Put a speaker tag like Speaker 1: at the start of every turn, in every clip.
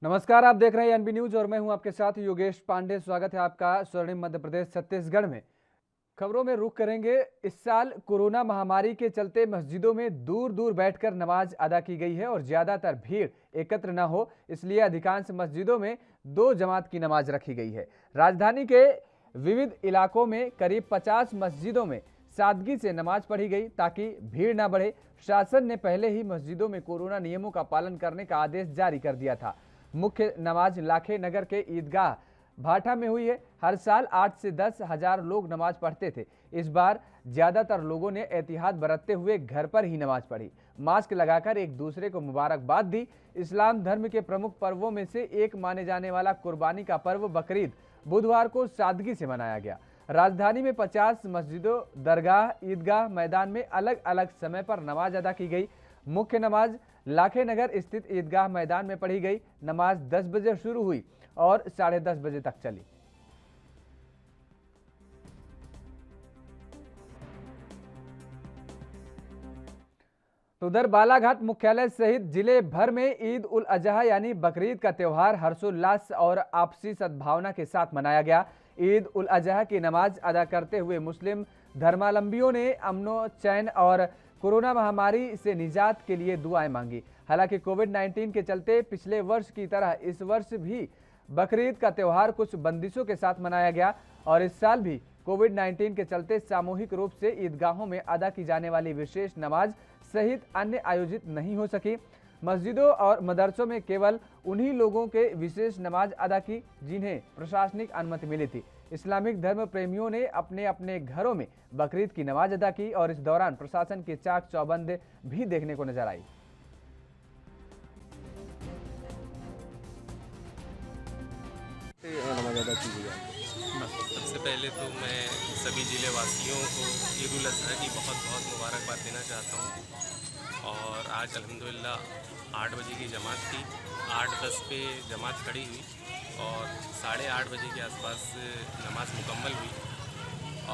Speaker 1: नमस्कार, आप देख रहे हैं एनबी न्यूज और मैं हूं आपके साथ योगेश पांडे। स्वागत है आपका स्वर्णिम मध्य प्रदेश छत्तीसगढ़ में। खबरों में रुख करेंगे। इस साल कोरोना महामारी के चलते मस्जिदों में दूर दूर बैठकर नमाज अदा की गई है और ज्यादातर भीड़ एकत्र न हो, इसलिए अधिकांश मस्जिदों में दो जमात की नमाज रखी गई है। राजधानी के विविध इलाकों में करीब 50 मस्जिदों में सादगी से नमाज पढ़ी गई ताकि भीड़ न बढ़े। शासन ने पहले ही मस्जिदों में कोरोना नियमों का पालन करने का आदेश जारी कर दिया था। मुख्य नमाज लाखे नगर के ईदगाह भाटा में हुई है। हर साल 8 से 10 हजार लोग नमाज पढ़ते थे। इस बार ज्यादातर लोगों ने एहतियात बरतते हुए घर पर ही नमाज पढ़ी, मास्क लगाकर एक दूसरे को मुबारकबाद दी। इस्लाम धर्म के प्रमुख पर्वों में से एक माने जाने वाला कुर्बानी का पर्व बकरीद बुधवार को सादगी से मनाया गया। राजधानी में 50 मस्जिदों, दरगाह, ईदगाह मैदान में अलग अलग समय पर नमाज अदा की गई। मुख्य नमाज लाखे नगर स्थित ईदगाह मैदान में पढ़ी गई। नमाज 10 बजे शुरू हुई और 10:30 बजे तक चली। तो उधर बालाघाट मुख्यालय सहित जिले भर में ईद उल अजहा यानी बकरीद का त्योहार हर्षोल्लास और आपसी सद्भावना के साथ मनाया गया। ईद उल अजहा की नमाज अदा करते हुए मुस्लिम धर्मावलंबियों ने अमनो चैन और कोरोना महामारी से निजात के लिए दुआएं मांगी। हालांकि कोविड-19 के चलते पिछले वर्ष की तरह इस वर्ष भी बकरीद का त्योहार कुछ बंदिशों के साथ मनाया गया और इस साल भी कोविड-19 के चलते सामूहिक रूप से ईदगाहों में अदा की जाने वाली विशेष नमाज सहित अन्य आयोजित नहीं हो सकी। मस्जिदों और मदरसों में केवल उन्हीं लोगों के विशेष नमाज अदा की जिन्हें प्रशासनिक अनुमति मिली थी। इस्लामिक धर्म प्रेमियों ने अपने अपने घरों में बकरीद की नमाज अदा की और इस दौरान प्रशासन की चाक चौबंद भी देखने को नजर आई।
Speaker 2: नमाज अदा की गई।
Speaker 3: सबसे पहले तो मैं सभी ज़िले वासियों को ईद उल अज़हा की बहुत बहुत मुबारकबाद देना चाहता हूँ। और आज अल्हम्दुलिल्लाह 8 बजे की जमात थी, 8:10 पे जमात खड़ी हुई और 8:30 बजे के आसपास नमाज मुकम्मल हुई।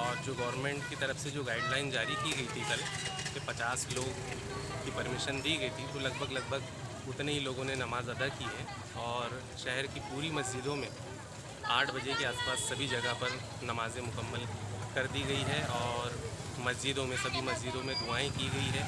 Speaker 3: और जो गवर्नमेंट की तरफ से जो गाइडलाइन जारी की गई थी कल कि 50 लोग की परमिशन दी गई थी, तो लगभग उतने ही लोगों ने नमाज अदा की है। और शहर की पूरी मस्जिदों में 8 बजे के आसपास सभी जगह पर नमाज़ें मुकम्मल कर दी गई है और मस्जिदों में सभी मस्जिदों में दुआएं की गई है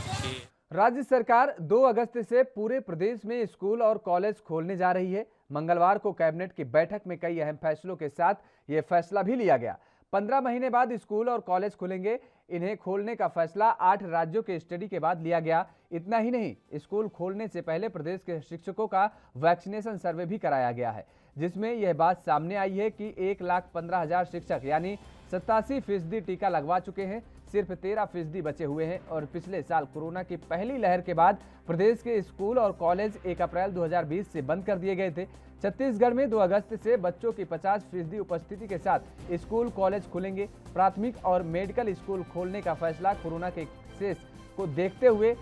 Speaker 3: कि
Speaker 1: राज्य सरकार 2 अगस्त से पूरे प्रदेश में स्कूल और कॉलेज खोलने जा रही है। मंगलवार को कैबिनेट की बैठक में कई अहम फैसलों के साथ यह फैसला भी लिया गया। 15 महीने बाद स्कूल और कॉलेज खुलेंगे। इन्हें खोलने का फैसला 8 राज्यों के स्टडी के बाद लिया गया। इतना ही नहीं, स्कूल खोलने से पहले प्रदेश के शिक्षकों का वैक्सीनेशन सर्वे भी कराया गया है, जिसमें यह बात सामने आई है कि 1,15,000 शिक्षक यानी 87% टीका लगवा चुके हैं। सिर्फ 13% बचे हुए हैं और पिछले साल कोरोना की पहली लहर के बाद प्रदेश के स्कूल और कॉलेज 1 अप्रैल 2020 से बंद कर दिए गए थे। छत्तीसगढ़ में 2 अगस्त से बच्चों की 50% उपस्थिति के साथ स्कूल कॉलेज खुलेंगे। प्राथमिक और मेडिकल स्कूल खोलने का फैसला कोरोना के केस को देखते हुए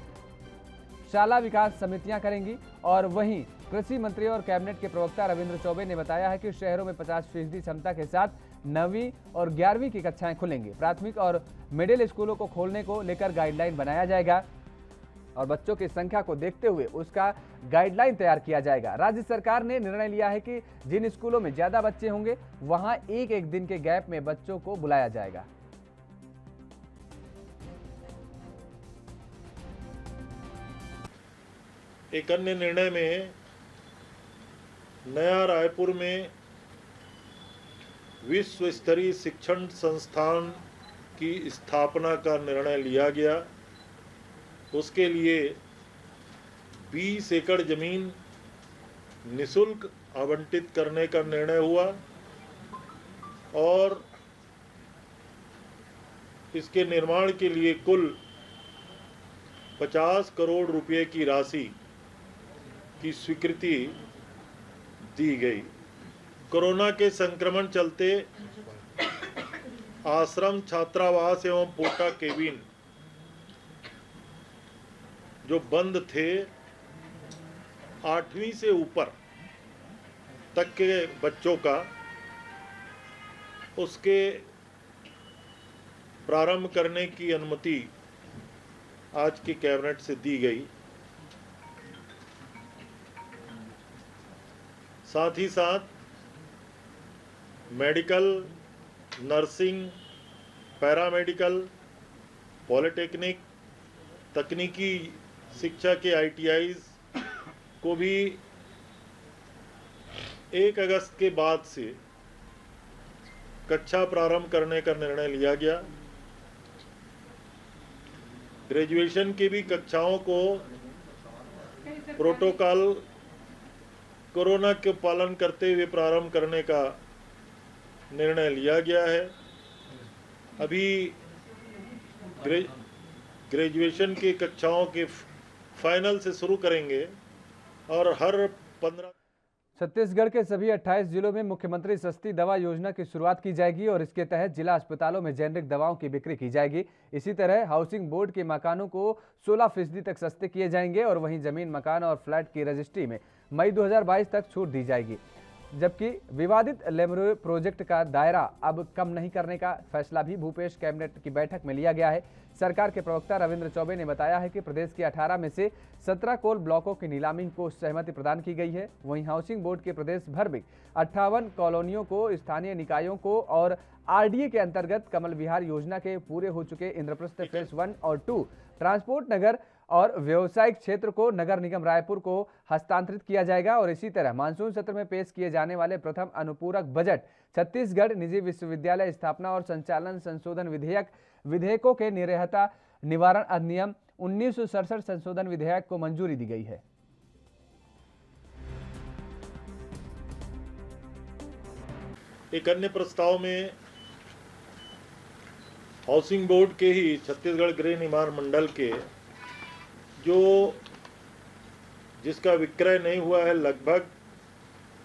Speaker 1: शाला विकास समितियां करेंगी। और वहीं कृषि मंत्री और कैबिनेट के प्रवक्ता रविंद्र चौबे ने बताया है कि शहरों में 50% क्षमता के साथ 9वीं और 11वीं की कक्षाएं खुलेंगी। प्राथमिक और मिडिल स्कूलों को खोलने को लेकर गाइडलाइन बनाया जाएगा और बच्चों की संख्या को देखते हुए उसका गाइडलाइन तैयार किया जाएगा। राज्य सरकार ने निर्णय लिया है कि जिन स्कूलों में ज्यादा बच्चे होंगे वहां एक दिन के गैप में बच्चों को बुलाया जाएगा।
Speaker 4: एक अन्य निर्णय में नया रायपुर में विश्व स्तरीय शिक्षण संस्थान की स्थापना का निर्णय लिया गया। उसके लिए 20 एकड़ जमीन निशुल्क आवंटित करने का निर्णय हुआ और इसके निर्माण के लिए कुल 50 करोड़ रुपए की राशि की स्वीकृति दी गई। कोरोना के संक्रमण चलते आश्रम, छात्रावास एवं पोटा केबिन जो बंद थे, 8वीं से ऊपर तक के बच्चों का उसके प्रारंभ करने की अनुमति आज की कैबिनेट से दी गई। साथ ही साथ मेडिकल, नर्सिंग, पैरामेडिकल, पॉलिटेक्निक, तकनीकी शिक्षा के ITIs को भी 1 अगस्त के बाद से कक्षा प्रारंभ करने का निर्णय लिया गया। ग्रेजुएशन की भी कक्षाओं को प्रोटोकॉल कोरोना के पालन करते हुए प्रारंभ करने का निर्णय लिया गया है। अभी ग्रेजुएशन की कक्षाओं के फाइनल से शुरू करेंगे और हर 15
Speaker 1: छत्तीसगढ़ के सभी 28 जिलों में मुख्यमंत्री सस्ती दवा योजना की शुरुआत की जाएगी और इसके तहत जिला अस्पतालों में जेनरिक दवाओं की बिक्री की जाएगी। इसी तरह हाउसिंग बोर्ड के मकानों को 16% तक सस्ते किए जाएंगे और वहीं जमीन, मकान और फ्लैट की रजिस्ट्री में मई 2022 तक छूट दी जाएगी। जबकि विवादित लेमरू प्रोजेक्ट का दायरा अब कम नहीं करने का फैसला भी भूपेश कैबिनेट की बैठक में लिया गया है। सरकार के प्रवक्ता रविंद्र चौबे ने बताया है कि प्रदेश के 18 में से 17 कोल ब्लॉकों की नीलामी को सहमति प्रदान की गई है। वहीं हाउसिंग बोर्ड के प्रदेश भर में 58 कॉलोनियों को स्थानीय निकायों को और RDA के अंतर्गत कमल विहार योजना के पूरे हो चुके इंद्रप्रस्थ फेज 1 और 2 ट्रांसपोर्ट नगर और व्यावसायिक क्षेत्र को नगर निगम रायपुर को हस्तांतरित किया जाएगा। और इसी तरह मानसून सत्र में पेश किए जाने वाले प्रथम अनुपूरक बजट छत्तीसगढ़ निजी विश्वविद्यालय स्थापना और संचालन संशोधन विधेयकों के निरहता निवारण अधिनियम 1967 संशोधन विधेयक को मंजूरी दी गई है।
Speaker 4: एक अन्य प्रस्ताव में हाउसिंग बोर्ड के ही छत्तीसगढ़ गृह निर्माण मंडल के जिसका विक्रय नहीं हुआ है, लगभग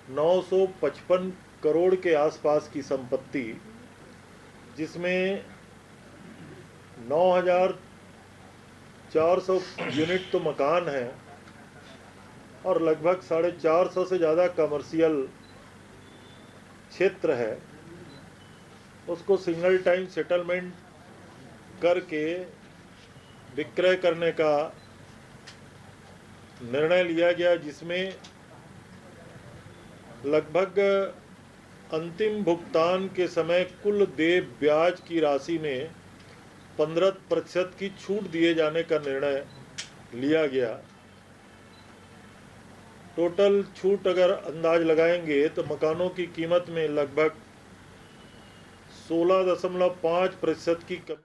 Speaker 4: 955 करोड़ के आसपास की संपत्ति, जिसमें 9,400 यूनिट तो मकान है और लगभग 450 से ज़्यादा कमर्शियल क्षेत्र है, उसको सिंगल टाइम सेटलमेंट करके विक्रय करने का निर्णय लिया गया, जिसमें लगभग अंतिम भुगतान के समय कुल देय ब्याज की राशि में 15% की छूट दिए जाने का निर्णय लिया गया। टोटल छूट अगर अंदाज लगाएंगे तो मकानों की कीमत में लगभग 16.5% की कमी।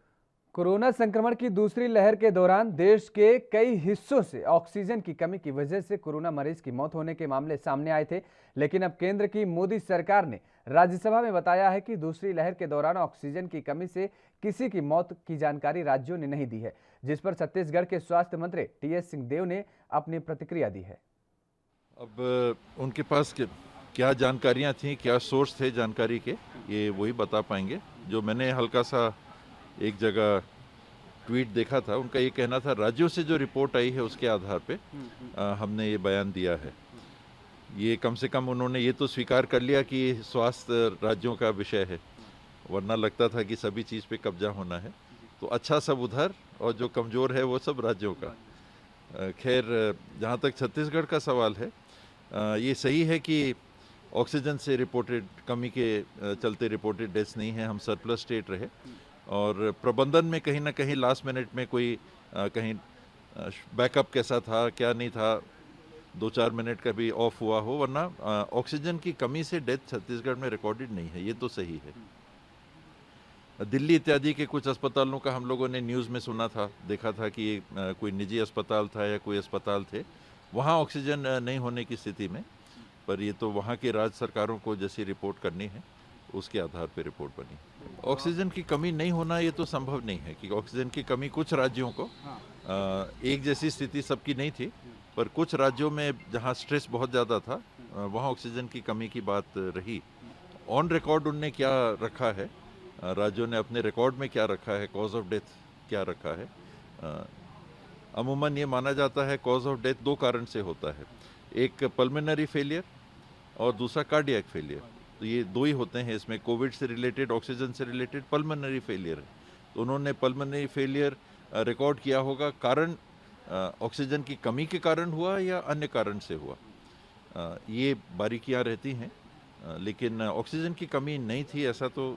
Speaker 1: कोरोना संक्रमण की दूसरी लहर के दौरान देश के कई हिस्सों से ऑक्सीजन की कमी की वजह से कोरोना मरीज की मौत होने के मामले सामने आए थे, लेकिन अब केंद्र की मोदी सरकार ने राज्यसभा में बताया है कि दूसरी लहर के दौरान ऑक्सीजन की कमी से किसी की मौत की जानकारी राज्यों ने नहीं दी है, जिस पर छत्तीसगढ़ के स्वास्थ्य मंत्री TS सिंहदेव ने अपनी प्रतिक्रिया दी है।
Speaker 2: अब उनके पास क्या जानकारियां थी, क्या सोर्स थे जानकारी के, ये वही बता पाएंगे। जो मैंने हल्का सा एक जगह ट्वीट देखा था, उनका ये कहना था राज्यों से जो रिपोर्ट आई है उसके आधार पे हमने ये बयान दिया है। ये कम से कम उन्होंने ये तो स्वीकार कर लिया कि स्वास्थ्य राज्यों का विषय है, वरना लगता था कि सभी चीज़ पे कब्जा होना है। तो अच्छा सब उधर और जो कमज़ोर है वो सब राज्यों का। खैर, जहाँ तक छत्तीसगढ़ का सवाल है, ये सही है कि ऑक्सीजन से रिपोर्टेड कमी के चलते रिपोर्टेड डेथ्स नहीं है, हम सरप्लस स्टेट रहे और प्रबंधन में कहीं ना कहीं लास्ट मिनट में कोई कहीं बैकअप कैसा था क्या नहीं था, 2-4 मिनट का भी ऑफ हुआ हो, वरना ऑक्सीजन की कमी से डेथ छत्तीसगढ़ में रिकॉर्डेड नहीं है, ये तो सही है। दिल्ली इत्यादि के कुछ अस्पतालों का हम लोगों ने न्यूज़ में सुना था, देखा था कि कोई निजी अस्पताल था या कोई अस्पताल थे, वहाँ ऑक्सीजन नहीं होने की स्थिति में, पर ये तो वहाँ की राज्य सरकारों को जैसी रिपोर्ट करनी है उसके आधार पर रिपोर्ट बनी। ऑक्सीजन की कमी नहीं होना ये तो संभव नहीं है कि ऑक्सीजन की कमी कुछ राज्यों को, एक जैसी स्थिति सबकी नहीं थी, पर कुछ राज्यों में जहाँ स्ट्रेस बहुत ज़्यादा था वहाँ ऑक्सीजन की कमी की बात रही। ऑन रिकॉर्ड उनने क्या रखा है, राज्यों ने अपने रिकॉर्ड में क्या रखा है, कॉज ऑफ डेथ क्या रखा है। अमूमन ये माना जाता है कॉज ऑफ डेथ 2 कारण से होता है, एक पल्मोनरी फेलियर और दूसरा कार्डियक फेलियर। तो ये 2 ही होते हैं इसमें, कोविड से रिलेटेड, ऑक्सीजन से रिलेटेड पल्मोनरी फेलियर है। तो उन्होंने पल्मोनरी फेलियर रिकॉर्ड किया होगा, कारण ऑक्सीजन की कमी के कारण हुआ या अन्य कारण से हुआ। ये बारीकियां रहती हैं, लेकिन ऑक्सीजन की कमी नहीं थी ऐसा तो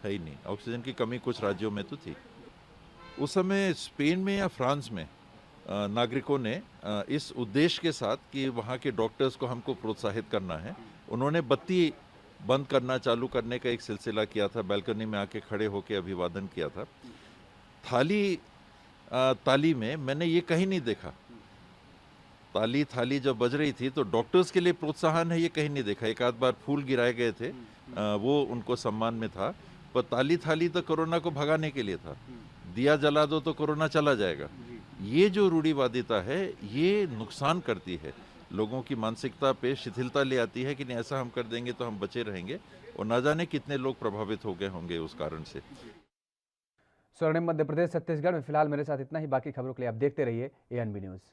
Speaker 2: है ही नहीं। ऑक्सीजन की कमी कुछ राज्यों में तो थी। उस समय स्पेन में या फ्रांस में नागरिकों ने इस उद्देश्य के साथ कि वहाँ के डॉक्टर्स को हमको प्रोत्साहित करना है, उन्होंने बत्ती बंद करना चालू करने का एक सिलसिला किया था। बैल्कनी में आके खड़े होकर अभिवादन किया था। ताली में मैंने ये कहीं नहीं देखा। थाली जब बज रही थी तो डॉक्टर्स के लिए प्रोत्साहन है ये कहीं नहीं देखा। एक आध बार फूल गिराए गए थे, वो उनको सम्मान में था, पर थाली तो कोरोना को भगाने के लिए था। दिया जला दो तो कोरोना चला जाएगा। ये जो रूढ़िवादिता है ये नुकसान करती है, लोगों की मानसिकता पे शिथिलता ले आती है कि नहीं ऐसा हम कर देंगे तो हम बचे रहेंगे, और ना जाने कितने लोग प्रभावित हो गए होंगे उस कारण से।
Speaker 1: स्वर्णिम मध्य प्रदेश छत्तीसगढ़ में फिलहाल मेरे साथ इतना ही। बाकी खबरों के लिए आप देखते रहिए ANB न्यूज़।